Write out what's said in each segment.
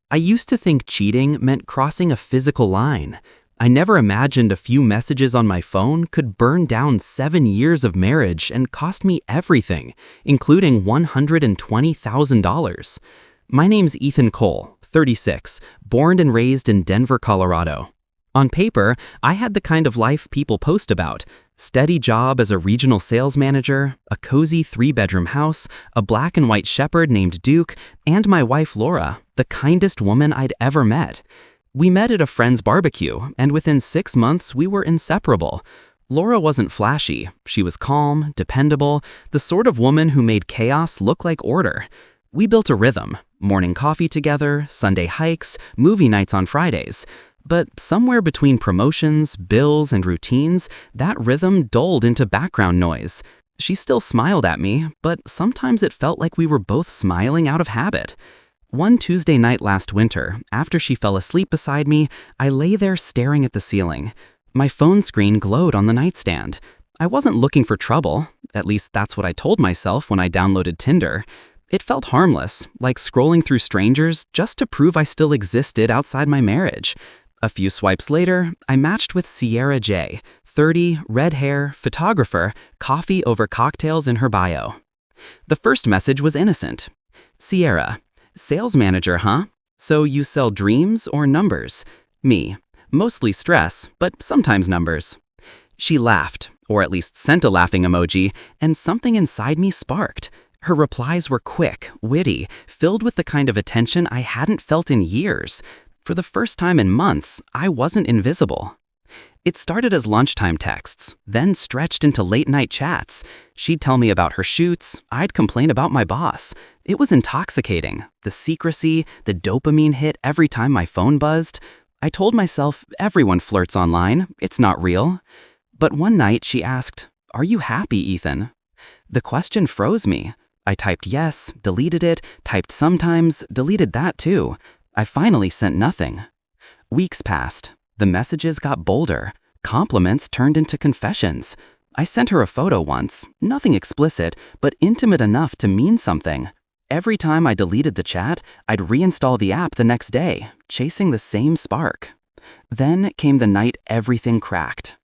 I used to think cheating meant crossing a physical line. I never imagined a few messages on my phone could burn down 7 years of marriage and cost me everything, including $120,000. My name's Ethan Cole, 36, born and raised in Denver, Colorado. On paper, I had the kind of life people post about: steady job as a regional sales manager, a cozy 3-bedroom house, a black and white shepherd named Duke, and my wife Laura, the kindest woman I'd ever met. We met at a friend's barbecue, and within 6 months we were inseparable. Laura wasn't flashy. She was calm, dependable, the sort of woman who made chaos look like order. We built a rhythm: morning coffee together, Sunday hikes, movie nights on Fridays. But somewhere between promotions, bills, and routines, that rhythm dulled into background noise. She still smiled at me, but sometimes it felt like we were both smiling out of habit. One Tuesday night last winter, after she fell asleep beside me, I lay there staring at the ceiling. My phone screen glowed on the nightstand. I wasn't looking for trouble. At least that's what I told myself when I downloaded Tinder. It felt harmless, like scrolling through strangers just to prove I still existed outside my marriage. A few swipes later, I matched with Sierra J, 30, red hair, photographer, coffee over cocktails in her bio. The first message was innocent. Sierra: sales manager, huh? So you sell dreams or numbers? Me: mostly stress, but sometimes numbers. She laughed, or at least sent a laughing emoji, and something inside me sparked. Her replies were quick, witty, filled with the kind of attention I hadn't felt in years. For the first time in months, I wasn't invisible. It started as lunchtime texts, then stretched into late-night chats. She'd tell me about her shoots, I'd complain about my boss. It was intoxicating: the secrecy, the dopamine hit every time my phone buzzed. I told myself, everyone flirts online, it's not real. But one night she asked, "Are you happy, Ethan?" The question froze me. I typed yes, deleted it, typed sometimes, deleted that too. I finally sent nothing. Weeks passed. The messages got bolder. Compliments turned into confessions. I sent her a photo once, nothing explicit, but intimate enough to mean something. Every time I deleted the chat, I'd reinstall the app the next day, chasing the same spark. Then came the night everything cracked.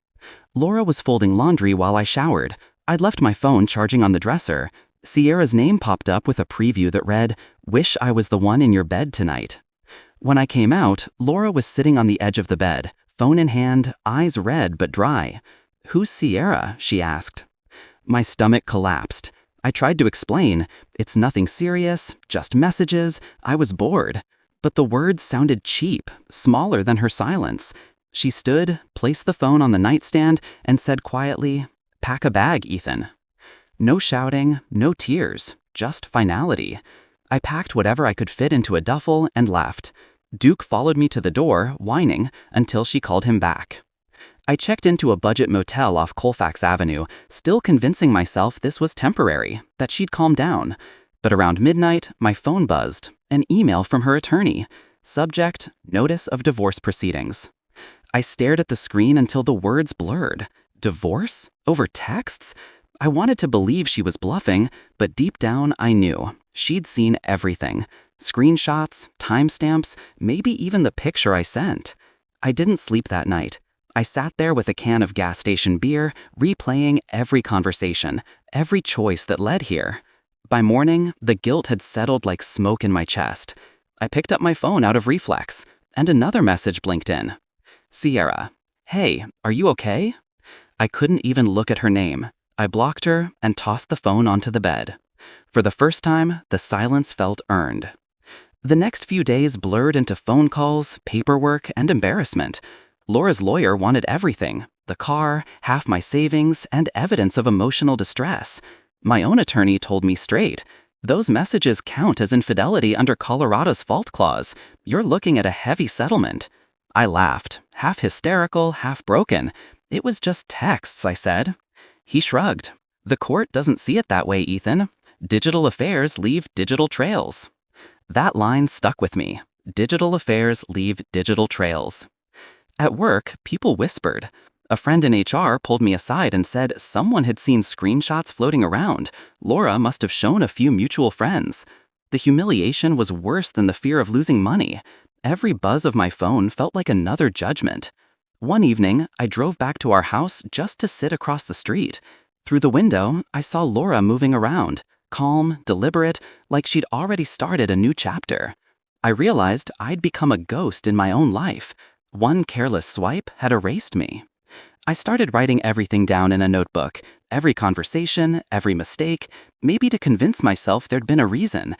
Laura was folding laundry while I showered. I'd left my phone charging on the dresser. Sierra's name popped up with a preview that read, "Wish I was the one in your bed tonight." When I came out, Laura was sitting on the edge of the bed, phone in hand, eyes red but dry. "Who's Sierra?" she asked. My stomach collapsed. I tried to explain. It's nothing serious, just messages. I was bored. But the words sounded cheap, smaller than her silence. She stood, placed the phone on the nightstand, and said quietly, "Pack a bag, Ethan." No shouting, no tears, just finality. I packed whatever I could fit into a duffel and left. Duke followed me to the door, whining, until she called him back. I checked into a budget motel off Colfax Avenue, still convincing myself this was temporary, that she'd calm down. But around midnight, my phone buzzed, an email from her attorney. Subject: notice of divorce proceedings. I stared at the screen until the words blurred. Divorce? Over texts? I wanted to believe she was bluffing, but deep down I knew. She'd seen everything. Screenshots, timestamps, maybe even the picture I sent. I didn't sleep that night. I sat there with a can of gas station beer, replaying every conversation, every choice that led here. By morning, the guilt had settled like smoke in my chest. I picked up my phone out of reflex, and another message blinked in. Sierra: "Hey, are you okay?" I couldn't even look at her name. I blocked her and tossed the phone onto the bed. For the first time, the silence felt earned. The next few days blurred into phone calls, paperwork, and embarrassment. Laura's lawyer wanted everything: the car, half my savings, and evidence of emotional distress. My own attorney told me straight, "Those messages count as infidelity under Colorado's fault clause. You're looking at a heavy settlement." I laughed, half hysterical, half broken. "It was just texts," I said. He shrugged. "The court doesn't see it that way, Ethan. Digital affairs leave digital trails." That line stuck with me. Digital affairs leave digital trails. At work, people whispered. A friend in HR pulled me aside and said someone had seen screenshots floating around. Laura must have shown a few mutual friends. The humiliation was worse than the fear of losing money. Every buzz of my phone felt like another judgment. One evening, I drove back to our house just to sit across the street. Through the window, I saw Laura moving around, calm, deliberate, like she'd already started a new chapter. I realized I'd become a ghost in my own life. One careless swipe had erased me. I started writing everything down in a notebook, every conversation, every mistake, maybe to convince myself there'd been a reason.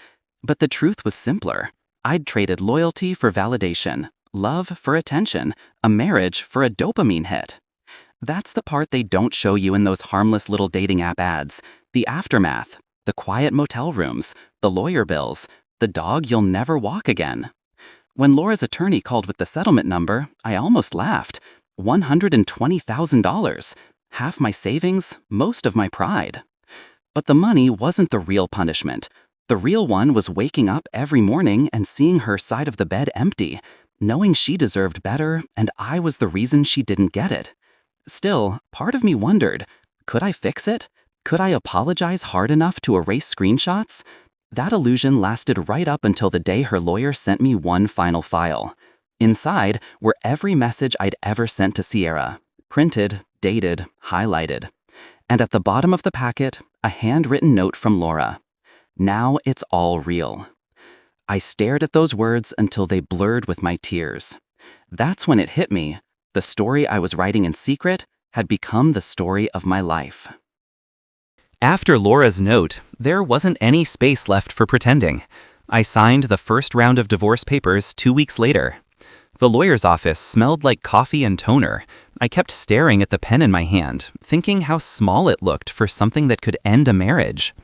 But the truth was simpler. I'd traded loyalty for validation, love for attention, a marriage for a dopamine hit. That's the part they don't show you in those harmless little dating app ads. The aftermath, the quiet motel rooms, the lawyer bills, the dog you'll never walk again. When Laura's attorney called with the settlement number, I almost laughed. $120,000. Half my savings, most of my pride. But the money wasn't the real punishment. The real one was waking up every morning and seeing her side of the bed empty, knowing she deserved better and I was the reason she didn't get it. Still, part of me wondered, could I fix it? Could I apologize hard enough to erase screenshots? That illusion lasted right up until the day her lawyer sent me one final file. Inside were every message I'd ever sent to Sierra, printed, dated, highlighted. And at the bottom of the packet, a handwritten note from Laura. Now it's all real. I stared at those words until they blurred with my tears. That's when it hit me. The story I was writing in secret had become the story of my life. After Laura's note, there wasn't any space left for pretending. I signed the first round of divorce papers 2 weeks later. The lawyer's office smelled like coffee and toner. I kept staring at the pen in my hand, thinking how small it looked for something that could end a marriage.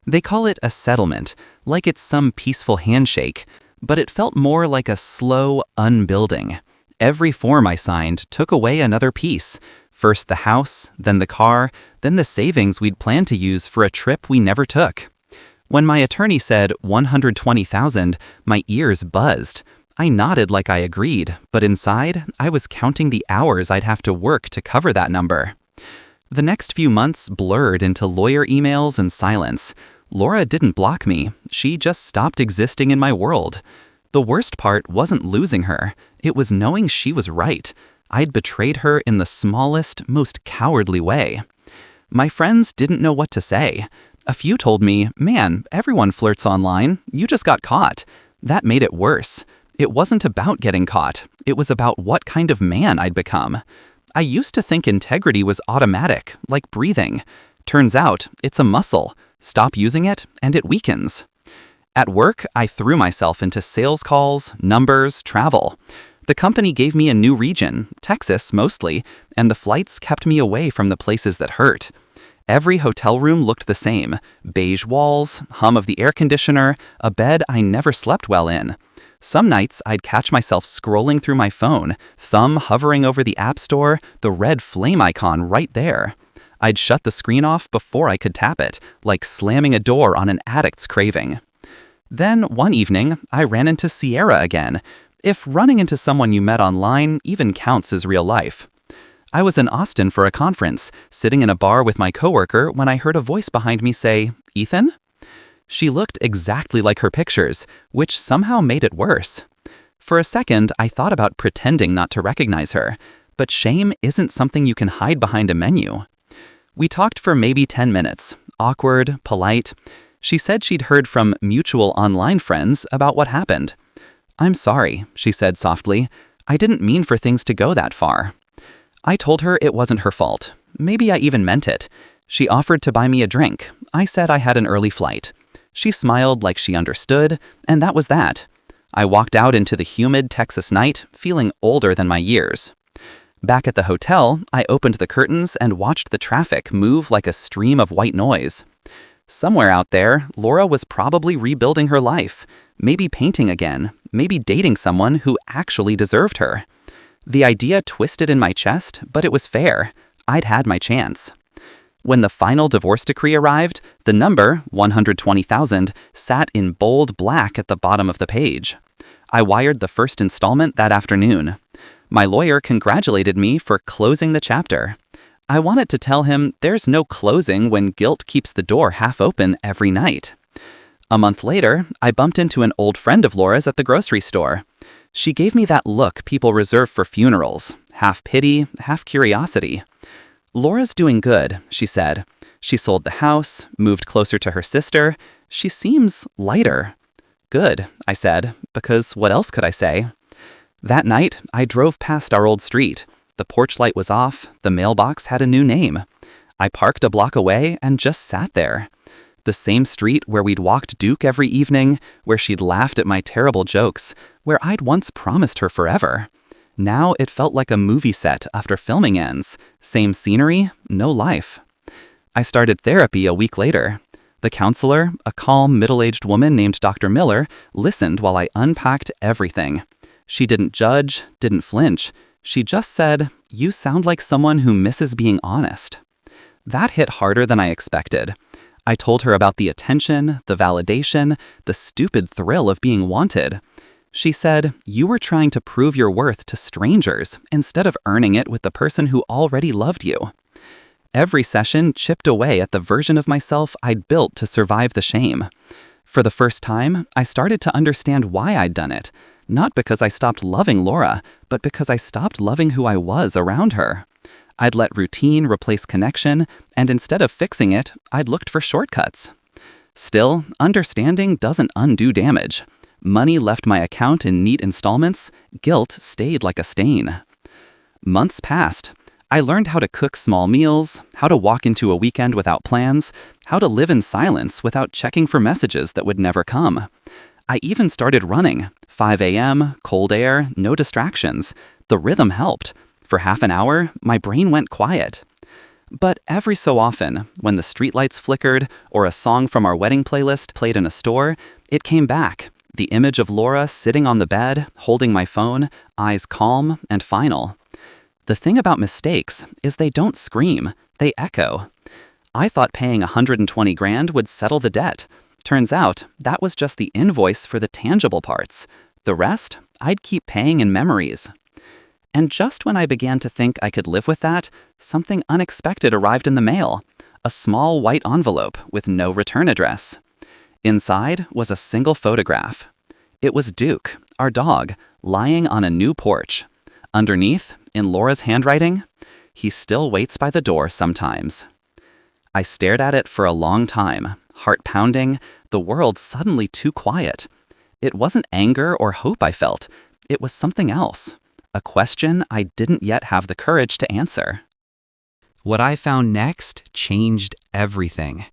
They call it a settlement, like it's some peaceful handshake, but it felt more like a slow unbuilding. Every form I signed took away another piece. First the house, then the car, then the savings we'd planned to use for a trip we never took. When my attorney said $120,000, my ears buzzed. I nodded like I agreed, but inside, I was counting the hours I'd have to work to cover that number. The next few months blurred into lawyer emails and silence. Laura didn't block me. She just stopped existing in my world. The worst part wasn't losing her. It was knowing she was right. I'd betrayed her in the smallest, most cowardly way. My friends didn't know what to say. A few told me, "Man, everyone flirts online. You just got caught." That made it worse. It wasn't about getting caught. It was about what kind of man I'd become. I used to think integrity was automatic, like breathing. Turns out, it's a muscle. Stop using it, and it weakens. At work, I threw myself into sales calls, numbers, travel. The company gave me a new region, Texas mostly, and the flights kept me away from the places that hurt. Every hotel room looked the same. Beige walls, hum of the air conditioner, a bed I never slept well in. Some nights, I'd catch myself scrolling through my phone, thumb hovering over the app store, the red flame icon right there. I'd shut the screen off before I could tap it, like slamming a door on an addict's craving. Then, one evening, I ran into Sierra again, if running into someone you met online even counts as real life. I was in Austin for a conference, sitting in a bar with my coworker when I heard a voice behind me say, "Ethan?" She looked exactly like her pictures, which somehow made it worse. For a second, I thought about pretending not to recognize her, but shame isn't something you can hide behind a menu. We talked for maybe 10 minutes, awkward, polite. She said she'd heard from mutual online friends about what happened. "I'm sorry," she said softly. "I didn't mean for things to go that far." I told her it wasn't her fault. Maybe I even meant it. She offered to buy me a drink. I said I had an early flight. She smiled like she understood, and that was that. I walked out into the humid Texas night, feeling older than my years. Back at the hotel, I opened the curtains and watched the traffic move like a stream of white noise. Somewhere out there, Laura was probably rebuilding her life, maybe painting again, maybe dating someone who actually deserved her. The idea twisted in my chest, but it was fair. I'd had my chance. When the final divorce decree arrived, the number, 120,000, sat in bold black at the bottom of the page. I wired the first installment that afternoon. My lawyer congratulated me for closing the chapter. I wanted to tell him there's no closing when guilt keeps the door half open every night. A month later, I bumped into an old friend of Laura's at the grocery store. She gave me that look people reserve for funerals, half pity, half curiosity. "Laura's doing good," she said. "She sold the house, moved closer to her sister. She seems lighter." "Good," I said, because what else could I say? That night, I drove past our old street. The porch light was off, the mailbox had a new name. I parked a block away and just sat there. The same street where we'd walked Duke every evening, where she'd laughed at my terrible jokes, where I'd once promised her forever. Now it felt like a movie set after filming ends. Same scenery, no life. I started therapy a week later. The counselor, a calm, middle-aged woman named Dr. Miller, listened while I unpacked everything. She didn't judge, didn't flinch. She just said, "You sound like someone who misses being honest." That hit harder than I expected. I told her about the attention, the validation, the stupid thrill of being wanted. She said, "You were trying to prove your worth to strangers instead of earning it with the person who already loved you." Every session chipped away at the version of myself I'd built to survive the shame. For the first time, I started to understand why I'd done it. Not because I stopped loving Laura, but because I stopped loving who I was around her. I'd let routine replace connection, and instead of fixing it, I'd looked for shortcuts. Still, understanding doesn't undo damage. Money left my account in neat installments, guilt stayed like a stain. Months passed. I learned how to cook small meals, how to walk into a weekend without plans, how to live in silence without checking for messages that would never come. I even started running. 5 a.m., cold air, no distractions. The rhythm helped. For half an hour, my brain went quiet. But every so often, when the streetlights flickered or a song from our wedding playlist played in a store, it came back. The image of Laura sitting on the bed, holding my phone, eyes calm and final. The thing about mistakes is they don't scream, they echo. I thought paying $120,000 would settle the debt. Turns out, that was just the invoice for the tangible parts. The rest, I'd keep paying in memories. And just when I began to think I could live with that, something unexpected arrived in the mail. A small white envelope with no return address. Inside was a single photograph. It was Duke, our dog, lying on a new porch. Underneath, in Laura's handwriting, "He still waits by the door sometimes." I stared at it for a long time, heart pounding, the world suddenly too quiet. It wasn't anger or hope I felt. It was something else. A question I didn't yet have the courage to answer. What I found next changed everything.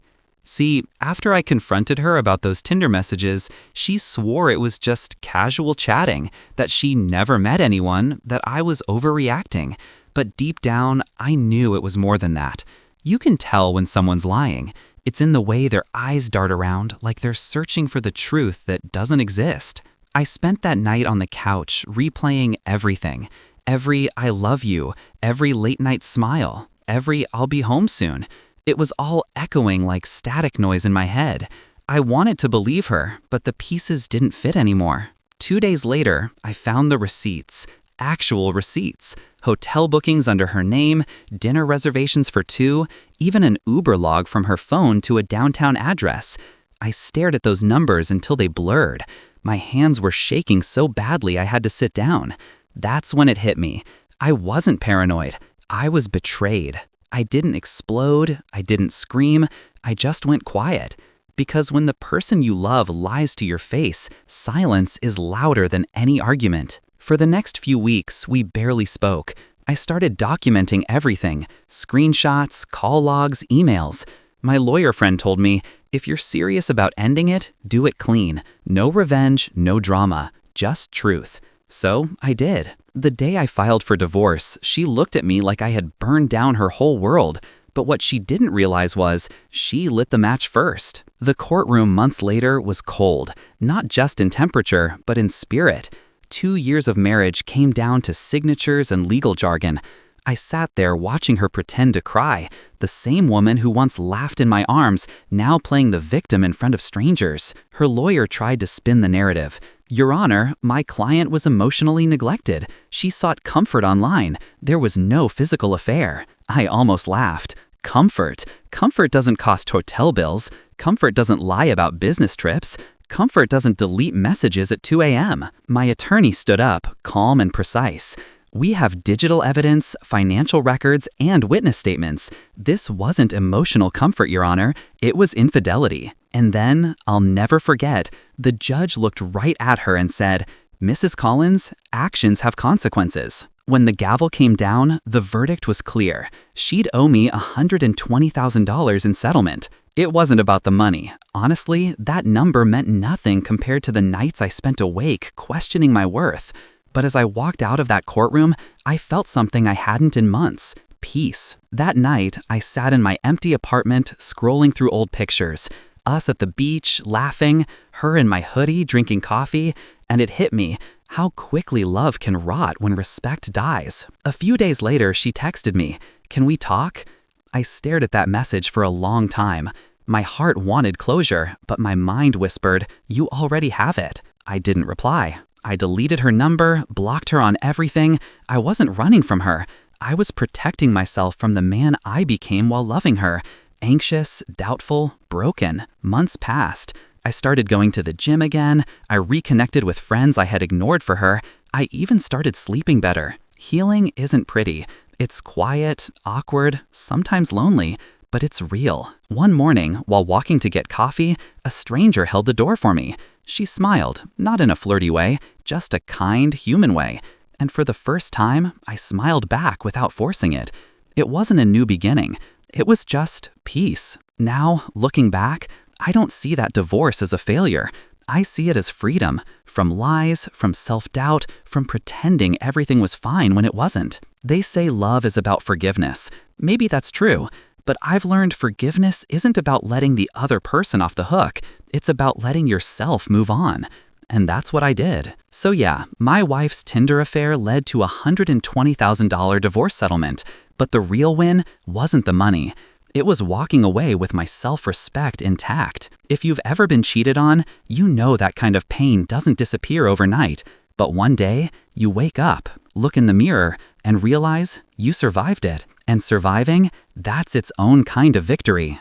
See, after I confronted her about those Tinder messages, she swore it was just casual chatting, that she never met anyone, that I was overreacting. But deep down, I knew it was more than that. You can tell when someone's lying. It's in the way their eyes dart around, like they're searching for the truth that doesn't exist. I spent that night on the couch replaying everything. Every "I love you," every late night smile, every "I'll be home soon." It was all echoing like static noise in my head. I wanted to believe her, but the pieces didn't fit anymore. 2 days later, I found the receipts. Actual receipts. Hotel bookings under her name, dinner reservations for 2, even an Uber log from her phone to a downtown address. I stared at those numbers until they blurred. My hands were shaking so badly I had to sit down. That's when it hit me. I wasn't paranoid. I was betrayed. I didn't explode. I didn't scream. I just went quiet. Because when the person you love lies to your face, silence is louder than any argument. For the next few weeks, we barely spoke. I started documenting everything. Screenshots, call logs, emails. My lawyer friend told me, "If you're serious about ending it, do it clean. No revenge, no drama, just truth." So I did. The day I filed for divorce, she looked at me like I had burned down her whole world. But what she didn't realize was, she lit the match first. The courtroom months later was cold, not just in temperature, but in spirit. 2 years of marriage came down to signatures and legal jargon. I sat there watching her pretend to cry, the same woman who once laughed in my arms, now playing the victim in front of strangers. Her lawyer tried to spin the narrative. "Your Honor, my client was emotionally neglected. She sought comfort online. There was no physical affair." I almost laughed. Comfort. Comfort doesn't cost hotel bills. Comfort doesn't lie about business trips. Comfort doesn't delete messages at 2 a.m. My attorney stood up, calm and precise. We have digital evidence, financial records, and witness statements. This wasn't emotional comfort, Your Honor. It was infidelity. And then, I'll never forget, the judge looked right at her and said, "Mrs. Collins, actions have consequences." When the gavel came down, the verdict was clear. She'd owe me $120,000 in settlement. It wasn't about the money. Honestly, that number meant nothing compared to the nights I spent awake questioning my worth. But as I walked out of that courtroom, I felt something I hadn't in months. Peace. That night, I sat in my empty apartment, scrolling through old pictures. Us at the beach, laughing, her in my hoodie, drinking coffee, and it hit me how quickly love can rot when respect dies. A few days later, she texted me, "Can we talk?" I stared at that message for a long time. My heart wanted closure, but my mind whispered, "You already have it." I didn't reply. I deleted her number, blocked her on everything. I wasn't running from her. I was protecting myself from the man I became while loving her. Anxious, doubtful, broken. Months passed. I started going to the gym again. I reconnected with friends I had ignored for her. I even started sleeping better. Healing isn't pretty. It's quiet, awkward, sometimes lonely, but it's real. One morning, while walking to get coffee, a stranger held the door for me. She smiled, not in a flirty way, just a kind, human way. And for the first time, I smiled back without forcing it. It wasn't a new beginning. It was just peace. Now, looking back, I don't see that divorce as a failure. I see it as freedom. From lies, from self-doubt, from pretending everything was fine when it wasn't. They say love is about forgiveness. Maybe that's true. But I've learned forgiveness isn't about letting the other person off the hook. It's about letting yourself move on. And that's what I did. So yeah, my wife's Tinder affair led to a $120,000 divorce settlement. But the real win wasn't the money. It was walking away with my self-respect intact. If you've ever been cheated on, you know that kind of pain doesn't disappear overnight. But one day, you wake up, look in the mirror, and realize you survived it. And surviving, that's its own kind of victory.